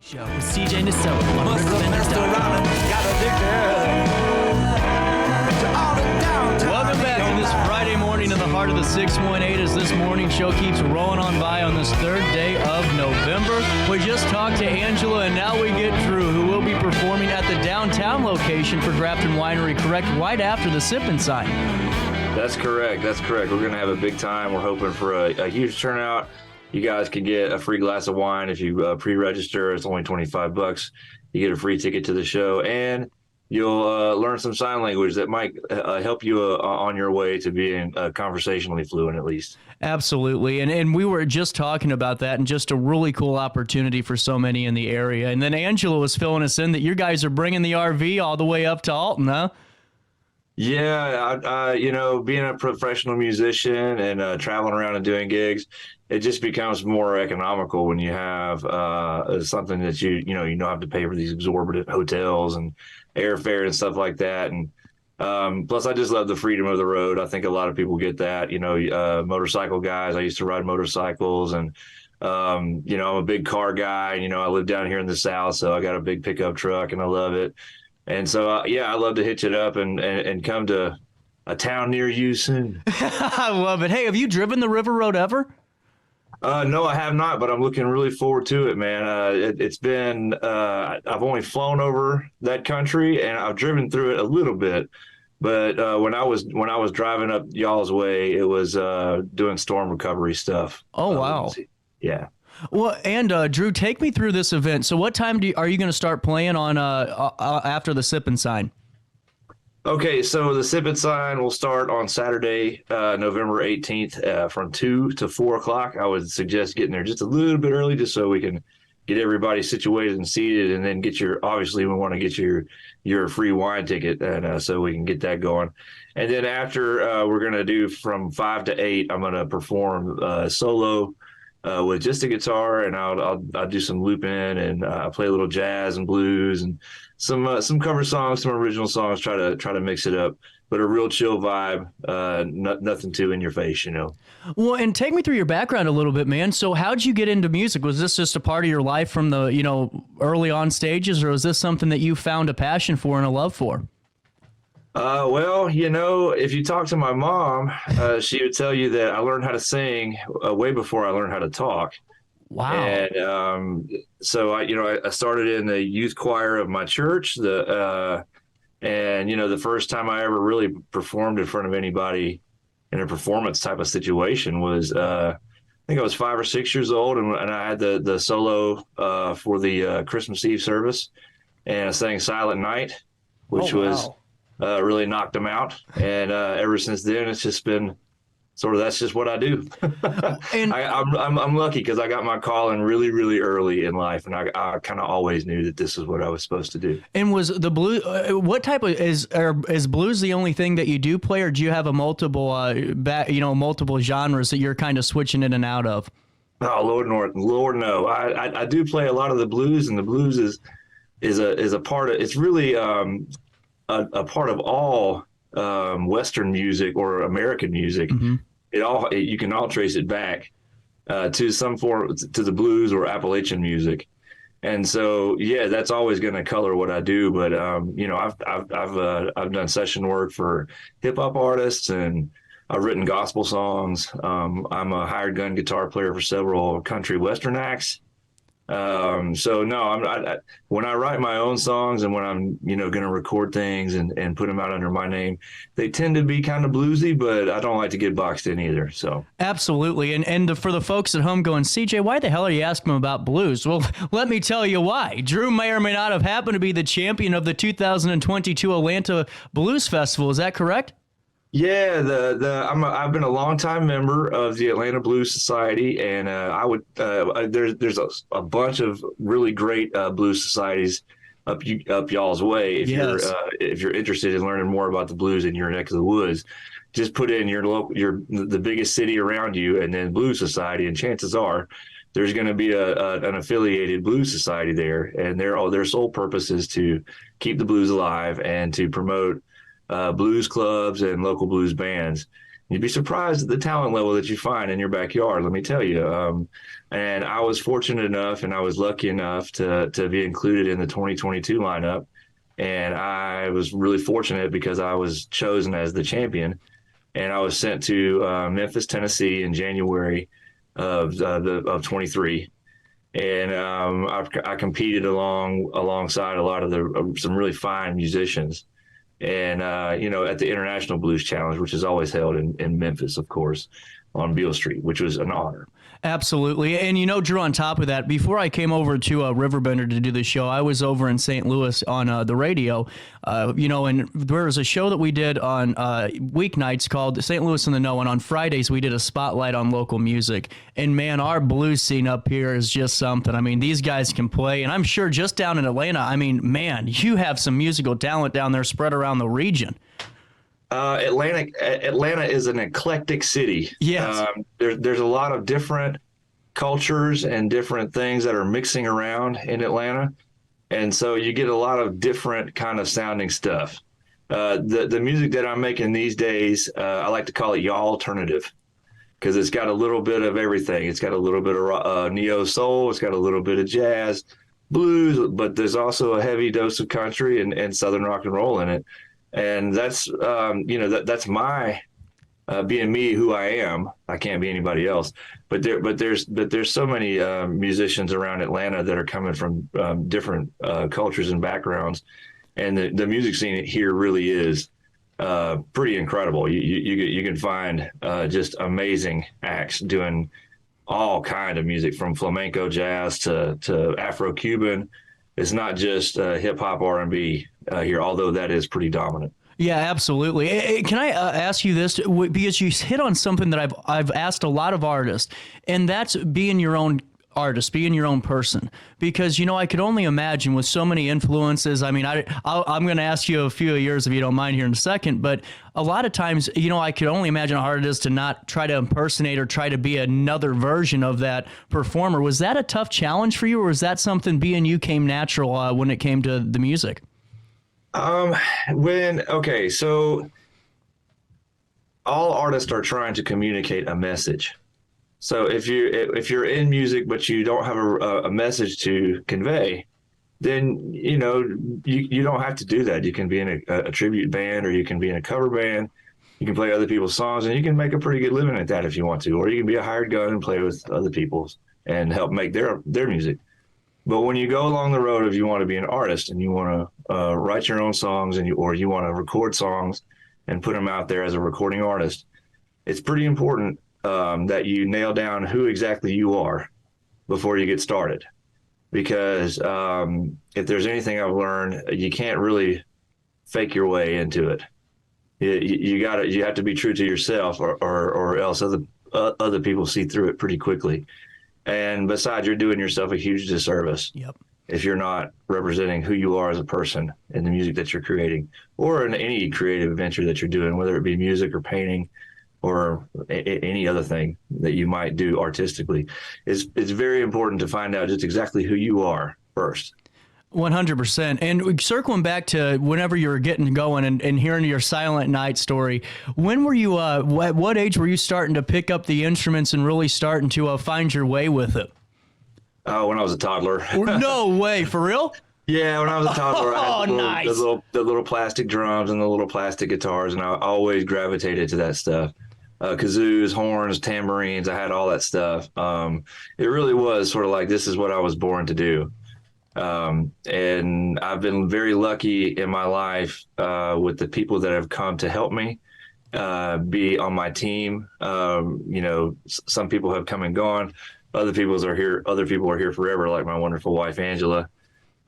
Show with CJ Nassau on RiverBender.com. Welcome back to this Friday morning in the heart of the 618 as this morning show keeps rolling on by on this third day of November. We just talked to Angela and now we get Drew, who will be performing at the downtown location for Grafton Winery, correct, right after the Sippin' Sign. That's correct. We're going to have a big time. We're hoping for a huge turnout. You guys can get a free glass of wine if you pre-register. It's only $25. You get a free ticket to the show, and you'll learn some sign language that might help you on your way to being conversationally fluent, at least. Absolutely, and we were just talking about that, and just a really cool opportunity for so many in the area. And then Angela was filling us in that you guys are bringing the RV all the way up to Alton, huh? Yeah, being a professional musician and traveling around and doing gigs, it just becomes more economical when you have something that you don't have to pay for these exorbitant hotels and airfare and stuff like that. And plus, I just love the freedom of the road. I think a lot of people get that. Motorcycle guys. I used to ride motorcycles, and I'm a big car guy. I live down here in the South, so I got a big pickup truck, and I love it. And so, I love to hitch it up and come to a town near you soon. I love it. Hey, have you driven the River Road ever? No, I have not, but I'm looking really forward to it, man. It's been I've only flown over that country, and I've driven through it a little bit. But when I was driving up y'all's way, it was doing storm recovery stuff. Oh, wow. Yeah. Well, and Drew, take me through this event. So what time are you going to start playing on after the Sippin' Sign? Okay, so the Sippin' Sign will start on Saturday, November 18th from 2 to 4 o'clock. I would suggest getting there just a little bit early just so we can get everybody situated and seated, and then obviously we want to get your free wine ticket, and so we can get that going. And then after we're going to do from 5 to 8, I'm going to perform solo with just a guitar, and I'll do some looping, and I play a little jazz and blues and some cover songs, some original songs. Try to mix it up, but a real chill vibe. Nothing too in your face, Well, and take me through your background a little bit, man. So, how'd you get into music? Was this just a part of your life from the early on stages, or was this something that you found a passion for and a love for? Well, if you talk to my mom, she would tell you that I learned how to sing way before I learned how to talk. Wow. And so I started in the youth choir of my church. The first time I ever really performed in front of anybody in a performance type of situation was I think I was 5 or 6 years old, and I had the solo for the Christmas Eve service, and I sang Silent Night, which was really knocked them out. And ever since then, it's just been that's just what I do. And I'm lucky because I got my calling really, really early in life, and I kind of always knew that this is what I was supposed to do. And was the blues? What type of is blues the only thing that you do play, or do you have a multiple genres that you're kind of switching in and out of? Oh, Lord, no. I do play a lot of the blues, and the blues is a part of. It's really a part of all Western music or American music. Mm-hmm. You can all trace it back to some form, to the blues or Appalachian music, and so that's always going to color what I do. But I've done session work for hip hop artists, and I've written gospel songs. I'm a hired gun guitar player for several country western acts. So no, when I write my own songs and when I'm, going to record things and put them out under my name, they tend to be kind of bluesy, but I don't like to get boxed in either. So absolutely. And for the folks at home going, CJ, why the hell are you asking them about blues? Well, let me tell you why. Drew may or may not have happened to be the champion of the 2022 Atlanta Blues Festival. Is that correct? Yeah, I've been a longtime member of the Atlanta Blues Society, and there's a bunch of really great blues societies up y'all's way. If you're interested in learning more about the blues in your neck of the woods, just put in the biggest city around you, and then Blues Society, and chances are there's going to be an affiliated blues society there, and their sole purpose is to keep the blues alive and to promote blues clubs and local blues bands. You'd be surprised at the talent level that you find in your backyard, let me tell you. And I was fortunate enough and I was lucky enough to be included in the 2022 lineup. And I was really fortunate because I was chosen as the champion. And I was sent to Memphis, Tennessee in January of 23. And I competed alongside a lot of some really fine musicians. And, at the International Blues Challenge, which is always held in Memphis, of course, on Beale Street, which was an honor. Absolutely. And, Drew, on top of that, before I came over to RiverBender to do the show, I was over in St. Louis on the radio, and there was a show that we did on weeknights called St. Louis in the Know, and on Fridays we did a spotlight on local music. And, man, our blues scene up here is just something. I mean, these guys can play, and I'm sure just down in Atlanta, I mean, man, you have some musical talent down there spread around the region. Atlanta is an eclectic city. Yes. There's a lot of different cultures and different things that are mixing around in Atlanta. And so you get a lot of different kind of sounding stuff. The music that I'm making these days, I like to call it yaw alternative because it's got a little bit of everything. It's got a little bit of neo soul. It's got a little bit of jazz, blues, but there's also a heavy dose of country and Southern rock and roll in it. And that's, that's my being me, who I am. I can't be anybody else. But there's so many musicians around Atlanta that are coming from different cultures and backgrounds, and the music scene here really is pretty incredible. You can find just amazing acts doing all kind of music, from flamenco jazz to Afro-Cuban. It's not just hip hop R&B here, although that is pretty dominant. Yeah, absolutely. Can I ask you this? Because you hit on something that I've asked a lot of artists, and that's being your own artist, being your own person. Because, I could only imagine with so many influences. I mean, I'm going to ask you a few of yours if you don't mind here in a second, but a lot of times, I could only imagine how hard it is to not try to impersonate or try to be another version of that performer. Was that a tough challenge for you, or was that something being you came natural when it came to the music? So all artists are trying to communicate a message. So if you're in music but you don't have a message to convey, then you don't have to do that. You can be in a tribute band, or you can be in a cover band. You can play other people's songs, and you can make a pretty good living at that if you want to. Or you can be a hired gun and play with other people's and help make their music. But when you go along the road, if you want to be an artist and you want to write your own songs or you want to record songs and put them out there as a recording artist, it's pretty important that you nail down who exactly you are before you get started. Because if there's anything I've learned, you can't really fake your way into it. You have to be true to yourself, or else other people see through it pretty quickly. And besides, you're doing yourself a huge disservice. Yep. If you're not representing who you are as a person in the music that you're creating, or in any creative venture that you're doing, whether it be music or painting or any other thing that you might do artistically, it's very important to find out just exactly who you are first. 100%. And circling back to whenever you were getting going and hearing your Silent Night story, when were you, at what age were you starting to pick up the instruments and really starting to find your way with it? When I was a toddler. No way, for real? Yeah, when I was a toddler, I had nice. the little plastic drums and the little plastic guitars, and I always gravitated to that stuff. Kazoos, horns, tambourines, I had all that stuff. It really was sort of like, this is what I was born to do. And I've been very lucky in my life with the people that have come to help me be on my team. Some people have come and gone. Other people are here forever, like my wonderful wife, Angela.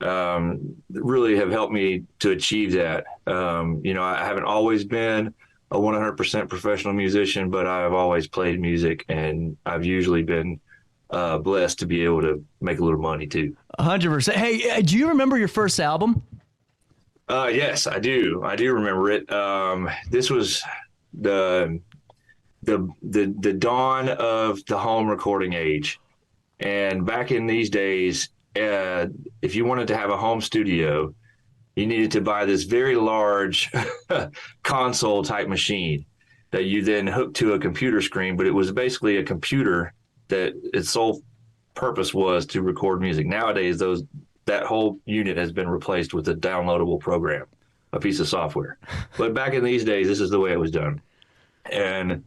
Really have helped me to achieve that. I haven't always been a 100% professional musician, but I've always played music, and I've usually been blessed to be able to make a little money too. 100%. Hey, do you remember your first album? Yes, I do. I do remember it. This was the dawn of the home recording age. And back in these days, if you wanted to have a home studio, you needed to buy this very large console type machine. that you then hooked to a computer screen, but it was basically a computer that its sole purpose was to record music. Nowadays, that whole unit has been replaced with a downloadable program, a piece of software. But back in these days, this is the way it was done. And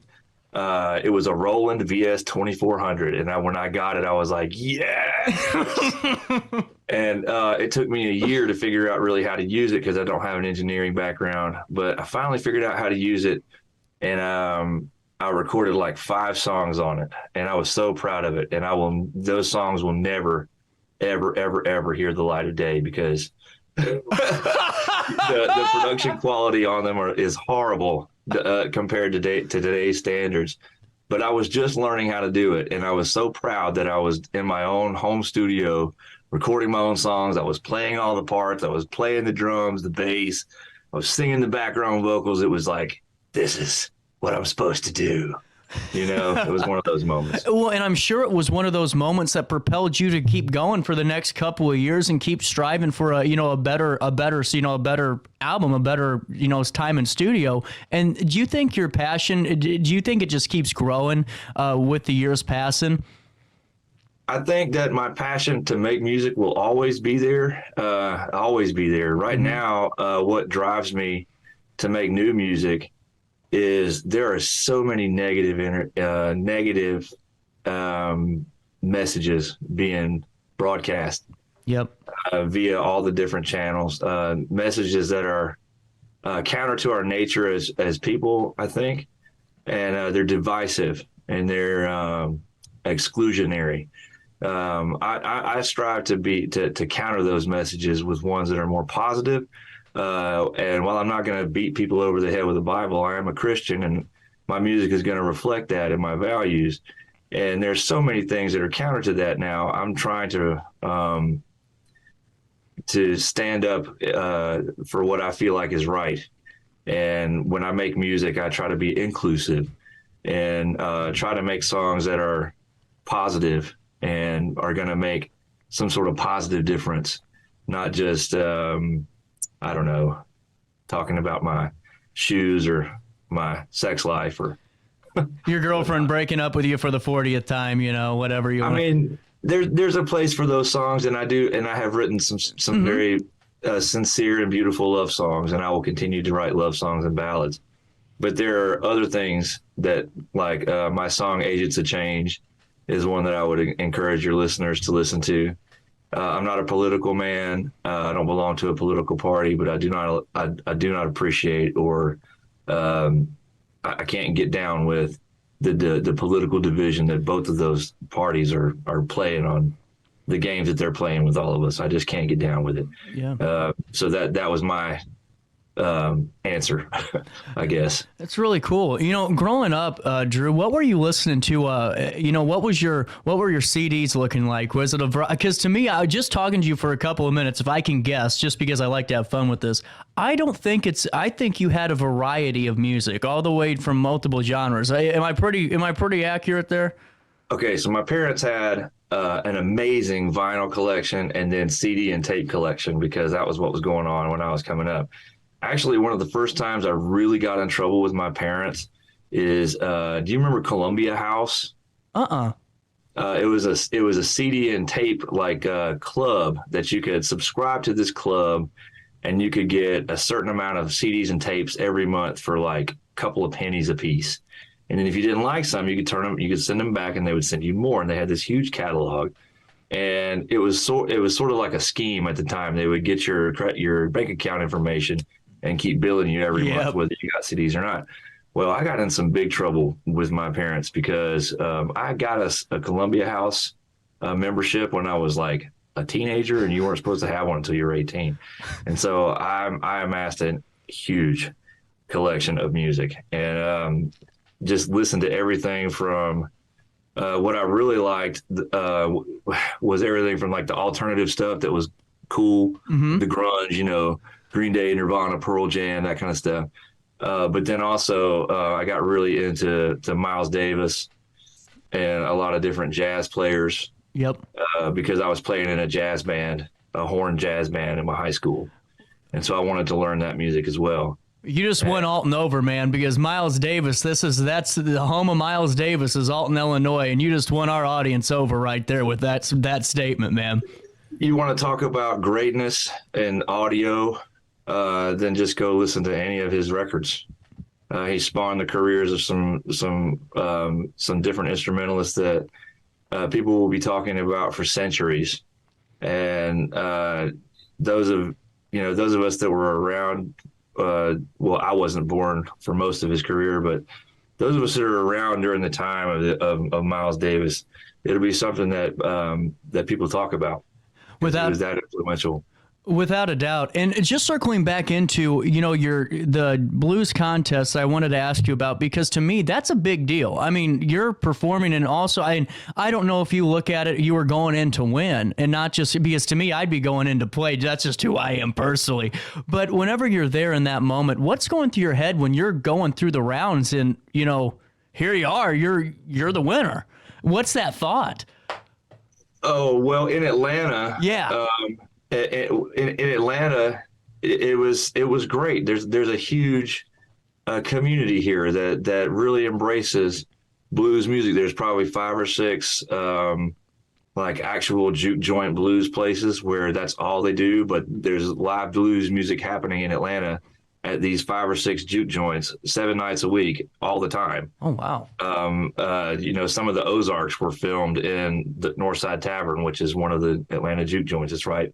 it was a Roland VS 2400. And when I got it, I was like, yeah. And it took me a year to figure out really how to use it because I don't have an engineering background. But I finally figured out how to use it. And I recorded like 5 songs on it. And I was so proud of it. And those songs will never, ever, ever, ever hear the light of day because the production quality on them is horrible compared to today's standards. But I was just learning how to do it, and I was so proud that I was in my own home studio recording my own songs. I was playing all the parts. I was playing the drums, the bass. I was singing the background vocals. It was like, this is what I'm supposed to do. You know, it was one of those moments. Well, and I'm sure it was one of those moments that propelled you to keep going for the next couple of years and keep striving for a better album, a better, time in studio. And do you think your passion, do you think it just keeps growing with the years passing? I think that my passion to make music will always be there. Always be there. Right now, what drives me to make new music is there are so many negative messages being broadcast. Yep. Via all the different channels, messages that are counter to our nature as people, I think, and they're divisive and they're exclusionary. I strive to counter those messages with ones that are more positive. And while I'm not going to beat people over the head with the Bible, I am a Christian, and my music is going to reflect that and my values. And there's so many things that are counter to that now. I'm trying to stand up for what I feel like is right. And when I make music, I try to be inclusive and try to make songs that are positive and are going to make some sort of positive difference, not just I don't know, talking about my shoes or my sex life or your girlfriend breaking up with you for the 40th time, whatever you want. I mean, there's a place for those songs, and I have written some very sincere and beautiful love songs, and I will continue to write love songs and ballads. But there are other things that, like my song "Agents of Change" is one that I would encourage your listeners to listen to. I'm not a political man. I don't belong to a political party, but I do not appreciate or I can't get down with the political division that both of those parties are playing on the games that they're playing with all of us. I just can't get down with it. Yeah. So that was my answer, I guess. That's really cool. Growing up, Drew, what were you listening to? What were your CDs looking like? Was it because to me, I just talking to you for a couple of minutes, if I can guess, just because I like to have fun with this. I think you had a variety of music all the way from multiple genres. Am I pretty accurate there? Okay. So my parents had an amazing vinyl collection and then CD and tape collection because that was what was going on when I was coming up. Actually, one of the first times I really got in trouble with my parents is, do you remember Columbia House? It was a CD and tape club that you could subscribe to this club, and you could get a certain amount of CDs and tapes every month for like a couple of pennies a piece. And then if you didn't like some, you could send them back, and they would send you more. And they had this huge catalog. And it was sort of like a scheme at the time. They would get your bank account information and keep billing you every month, whether you got CDs or not. Well, I got in some big trouble with my parents because I got a Columbia House membership when I was like a teenager, and you weren't supposed to have one until you were 18. And so I amassed a huge collection of music and just listened to everything from what I really liked was everything from like the alternative stuff that was cool, the grunge, Green Day, Nirvana, Pearl Jam, that kind of stuff. But then also I got really into Miles Davis and a lot of different jazz players. Yep. Because I was playing in a jazz band, a horn jazz band in my high school. And so I wanted to learn that music as well. You just won Alton over, man, because Miles Davis, that's the home of Miles Davis is Alton, Illinois, and you just won our audience over right there with that statement, man. You want to talk about greatness and audio, then just go listen to any of his records. He spawned the careers of some different instrumentalists that people will be talking about for centuries. And those of us that were around, well, I wasn't born for most of his career, but those of us that are around during the time of Miles Davis, it'll be something that people talk about. It was that influential. Without a doubt. And just circling back into, the blues contest I wanted to ask you about, because to me, that's a big deal. I mean, you're performing, and also, I don't know if you look at it, you were going in to win, and not just because to me, I'd be going in to play. That's just who I am personally. But whenever you're there in that moment, what's going through your head when you're going through the rounds and, here you are, you're the winner? What's that thought? Oh, well, in Atlanta. Yeah. In Atlanta, it was great. There's a huge community here that really embraces blues music. There's probably 5 or 6 like actual juke joint blues places where that's all they do. But there's live blues music happening in Atlanta at these 5 or 6 juke joints 7 nights a week, all the time. Oh, wow. Some of the Ozarks were filmed in the Northside Tavern, which is one of the Atlanta juke joints. It's right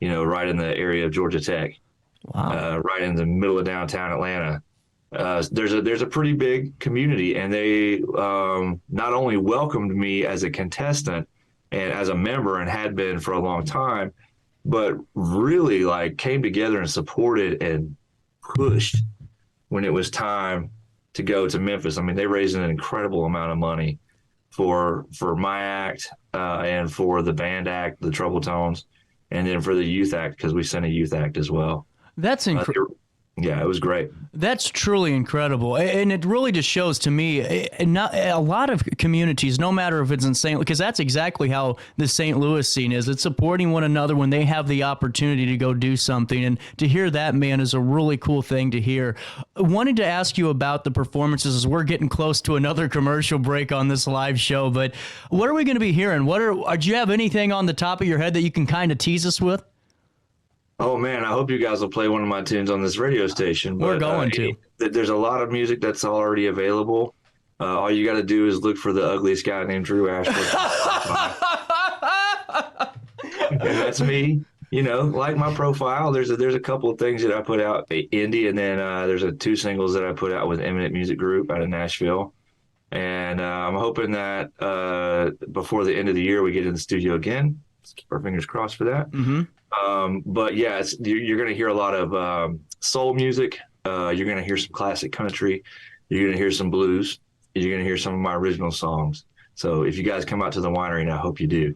in the area of Georgia Tech. Wow. Right in the middle of downtown Atlanta. There's a pretty big community, and they not only welcomed me as a contestant and as a member, and had been for a long time, but really came together and supported and pushed when it was time to go to Memphis. I mean, they raised an incredible amount of money for my act and for the band act, the Trouble Tones, and then for the youth act, because we sent a youth act as well. That's incredible. Yeah, it was great. That's truly incredible. And it really just shows to me, not a lot of communities, no matter if it's in St. Louis, because that's exactly how the St. Louis scene is. It's supporting one another when they have the opportunity to go do something. And to hear that, man, is a really cool thing to hear. I wanted to ask you about the performances as we're getting close to another commercial break on this live show. But what are we going to be hearing? Do you have anything on the top of your head that you can kind of tease us with? Oh, man, I hope you guys will play one of my tunes on this radio station. We're going to. There's a lot of music that's already available. All you got to do is look for the ugliest guy named Drew Ashworth. And that's me. Like my profile, there's a couple of things that I put out, indie, and then there's 2 singles that I put out with Emanant Music Group out of Nashville. And I'm hoping that before the end of the year, we get in the studio again. Let's keep our fingers crossed for that. Mm-hmm. But yeah, you're going to hear a lot of soul music. You're going to hear some classic country. You're going to hear some blues. You're going to hear some of my original songs. So if you guys come out to the winery, and I hope you do,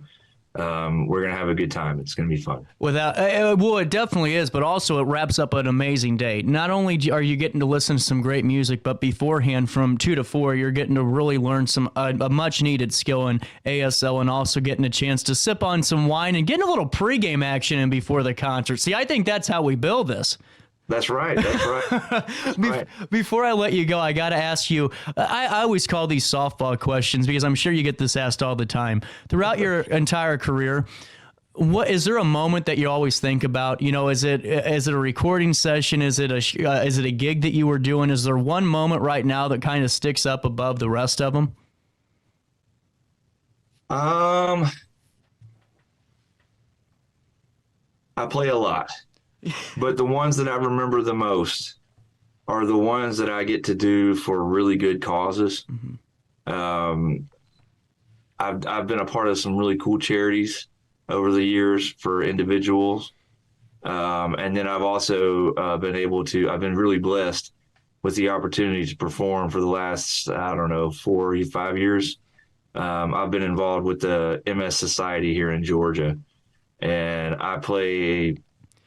we're going to have a good time. It's going to be fun. Well, it definitely is, but also it wraps up an amazing day. Not only are you getting to listen to some great music, but beforehand from 2 to 4, you're getting to really learn a much-needed skill in ASL, and also getting a chance to sip on some wine and getting a little pregame action in before the concert. See, I think that's how we build this. That's right. That's right. Before I let you go, I got to ask you, I always call these softball questions because I'm sure you get this asked all the time. Throughout your entire career, is there a moment that you always think about? Is it a recording session? Is it a gig that you were doing? Is there one moment right now that kind of sticks up above the rest of them? I play a lot. But the ones that I remember the most are the ones that I get to do for really good causes. Mm-hmm. I've been a part of some really cool charities over the years for individuals. And then I've also I've been really blessed with the opportunity to perform for the last, 4 or 5 years. I've been involved with the MS Society here in Georgia, and I play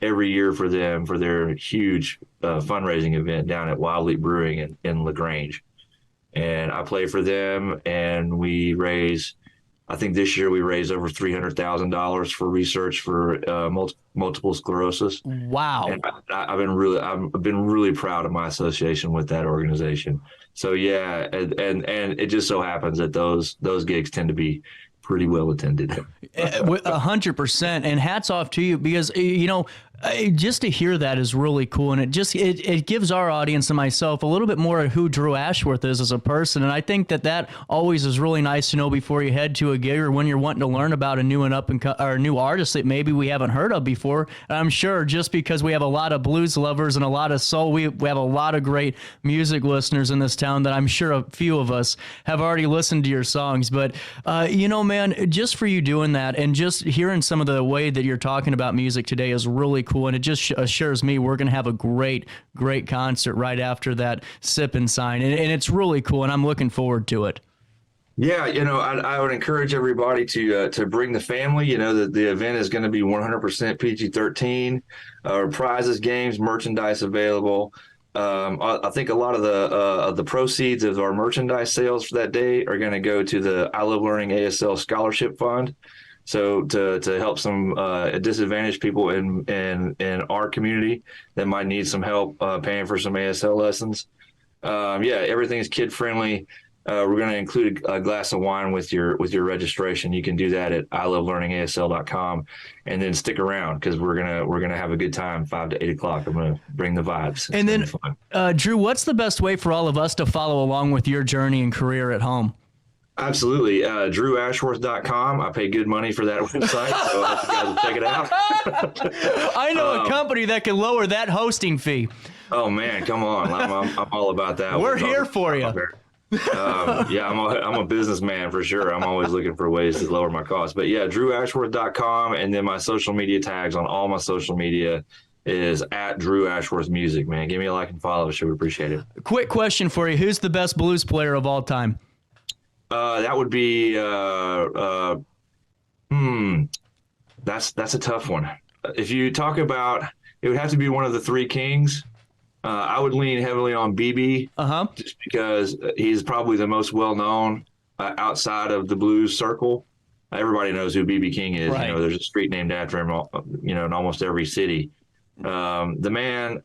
every year for them for their huge fundraising event down at Wild Leap Brewing in LaGrange. And I play for them, and we raise I think this year we raised over $300,000 for research for multiple sclerosis. Wow. And I've been really proud of my association with that organization. So yeah, and it just so happens that those gigs tend to be pretty well attended. 100%. And hats off to you, because, just to hear that is really cool. And it gives our audience and myself a little bit more of who Drew Ashworth is as a person. And I think that always is really nice to know before you head to a gig, or when you're wanting to learn about a new or new artist that maybe we haven't heard of before. And I'm sure just because we have a lot of blues lovers and a lot of soul, we have a lot of great music listeners in this town that I'm sure a few of us have already listened to your songs. But, man, just for you doing that and just hearing some of the way that you're talking about music today is really cool. And it just assures me we're going to have a great concert right after that sip and sign. And it's really cool. And I'm looking forward to it. Yeah, I would encourage everybody to bring the family. The event is going to be 100% PG-13, prizes, games, merchandise available. I think a lot of the proceeds of our merchandise sales for that day are going to go to the I Love Learning ASL Scholarship Fund. So to help some disadvantaged people in our community that might need some help paying for some ASL lessons. Everything's kid friendly. We're going to include a glass of wine with your registration. You can do that at ilovelearningasl.com, and then stick around because we're gonna have a good time 5 to 8 o'clock. I'm gonna bring the vibes. And then, Drew, what's the best way for all of us to follow along with your journey and career at home? Absolutely. Drewashworth.com. I pay good money for that website, so I hope you guys will check it out. I know a company that can lower that hosting fee. Oh man, come on. I'm all about that. We're here for you. I'm a businessman for sure. I'm always looking for ways to lower my costs. But yeah, drewashworth.com, and then my social media tags on all my social media is at Drew Ashworth Music, man. Give me a like and follow. Sure, would appreciate it. Quick question for you. Who's the best blues player of all time? That would be that's a tough one. If you talk about, it would have to be one of the three kings. I would lean heavily on BB, just because he's probably the most well-known outside of the blues circle. Everybody knows who BB King is. Right. There's a street named after him, in almost every city. The man,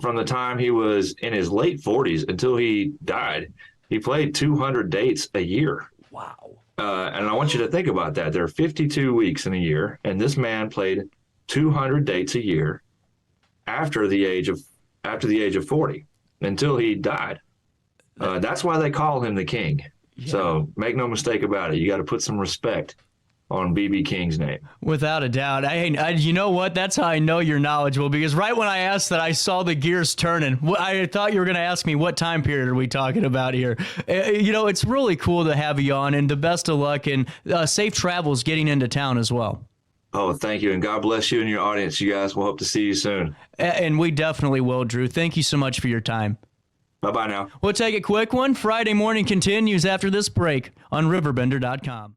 from the time he was in his late 40s until he died, he played 200 dates a year. Wow. And I want you to think about that. There are 52 weeks in a year, and this man played 200 dates a year after the age of 40 until he died. That's why they call him the king. Yeah. So make no mistake about it. You got to put some respect on BB King's name. Without a doubt. You know what? That's how I know you're knowledgeable, because right when I asked that, I saw the gears turning. I thought you were going to ask me what time period are we talking about here. It's really cool to have you on, and the best of luck and safe travels getting into town as well. Oh, thank you. And God bless you and your audience, you guys. We'll hope to see you soon. And we definitely will, Drew. Thank you so much for your time. Bye-bye now. We'll take a quick one. Friday morning continues after this break on RiverBender.com.